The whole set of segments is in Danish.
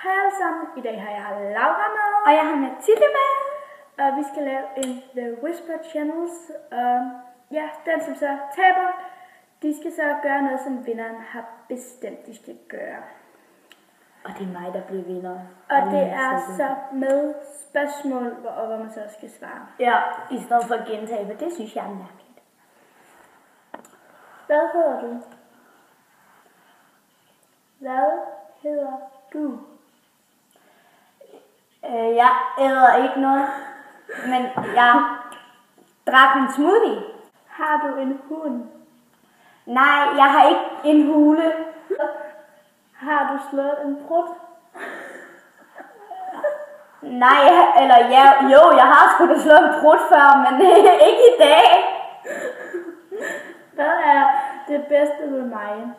Hej alle sammen, i dag har jeg Laura med. Og jeg har Mathilde med. Og vi skal lave en The Whisper Channels. Ja, den som så taber, de skal så gøre noget, som vinderen har bestemt, de skal gøre. Og det er mig, der bliver vinder. Og det er så med spørgsmål, hvor man så skal svare. Ja, i stedet for at gentage, for det synes jeg er mærkeligt. Hvad hedder du? Hvad hedder du? Jeg æder ikke noget, men jeg drak en smoothie. Har du en hund? Nej, jeg har ikke en hule. Har du slået en prut? Nej, jeg har sgu da slået en prut før, men ikke i dag. Hvad er det bedste ved mig?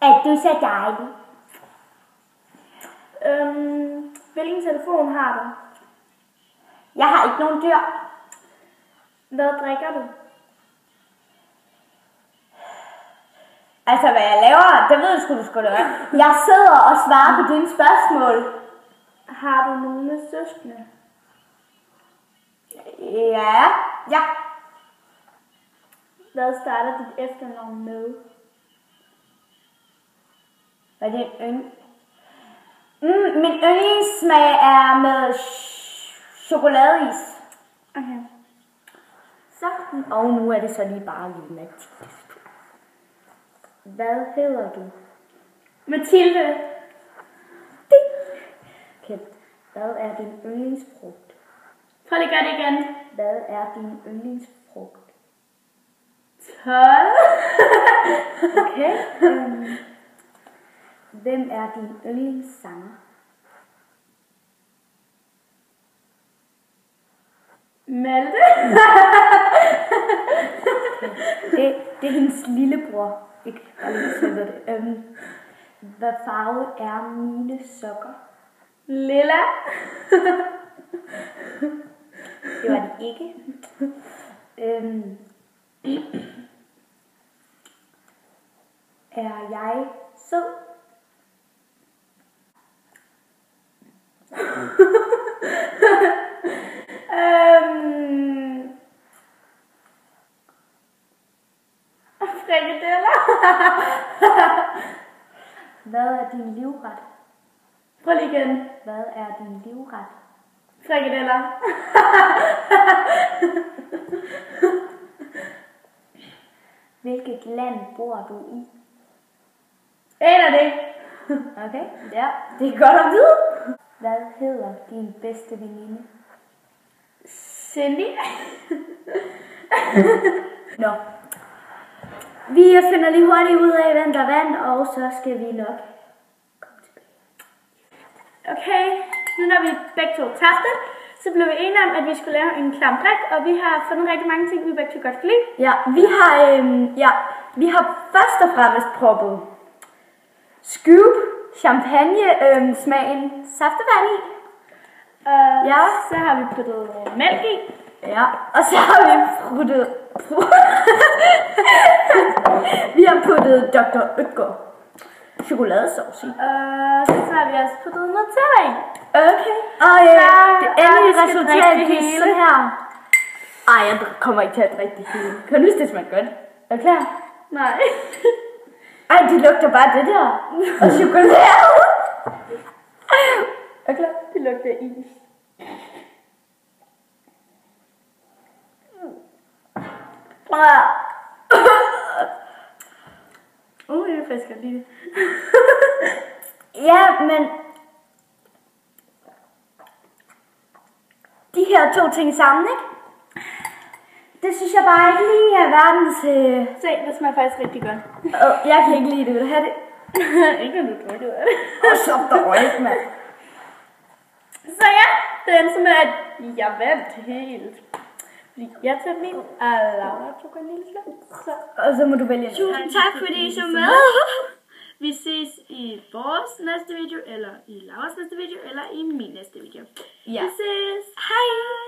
At du er så dejlig. Hvilken telefon har du? Jeg har ikke nogen dyr. Hvad drikker du? Altså, hvad jeg laver, det ved jeg sgu, du skulle gøre. Jeg sidder og svarer på dine spørgsmål. Har du nogle søskende? Ja. Hvad starter dit efternavn med? Hvad er det min yndlingssmag er med chokoladeis. Okay. Så. Og nu er det så lige bare lidt Mathilde. Hvad hedder du? Mathilde. Okay. Hvad er din yndlingsfrugt? Prøv lige at gøre det igen. Hvad er din yndlingsfrugt? 12. Okay. Hvem er din yndlingssanger? Malte. Det er hendes lillebror. Ikke bare lige sætter det. Hvad farve er mine sokker? Lilla. Det var det ikke. Er jeg sød? Frikadeller. Hvad er din livret? Prøv lige igen. Hvad er din livret? Frikadeller. Hvilket land bor du i? Aner det. Okay, ja, det er godt at vide. Hvad hedder din bedste veninde? Cindy. Nå. Vi finder lige hurtigt ud af, hvem der vandt, og så skal vi nok komme tilbage. Okay, nu når vi begge to tabte, så blev vi enige om, at vi skulle lave en klam drik, og vi har fundet rigtig mange ting, vi begge to godt kan lide. Ja, vi har først og fremmest proppet Scoop, champagne, smagen, saftevand i. Ja. Så har vi puttet mælk i. Ja, og så har vi vi har puttet Dr. Oetker chokoladesauce i. Så har vi også puttet Nutella i. Okay. Og det endelige resultat er sådan her. Ej, jeg kommer ikke til at drikke det hele. Kan du huske, det smager godt? Er du klar? Nej. Ej, det lugter bare det der. Og chokolade. Er du klar? Det lugter is. Jeg er faktisk godt lide det. Ja, men de her to ting sammen, ikke? Det synes jeg bare ikke lige er verdens... Se, det smager faktisk rigtig godt. Jeg kan ikke lide det. Vil du have det? Ikke når du drikker det. Slap dig røg, mand. Så ja, det endte med, at jeg vandt helt. Fordi jeg tager min, og Laura tog en lille slug. Og så må du vælge. Tusind tak, fordi I så med. Vi ses i vores næste video, eller i Lauras næste video, eller i min næste video. Ja. Vi ses. Hej.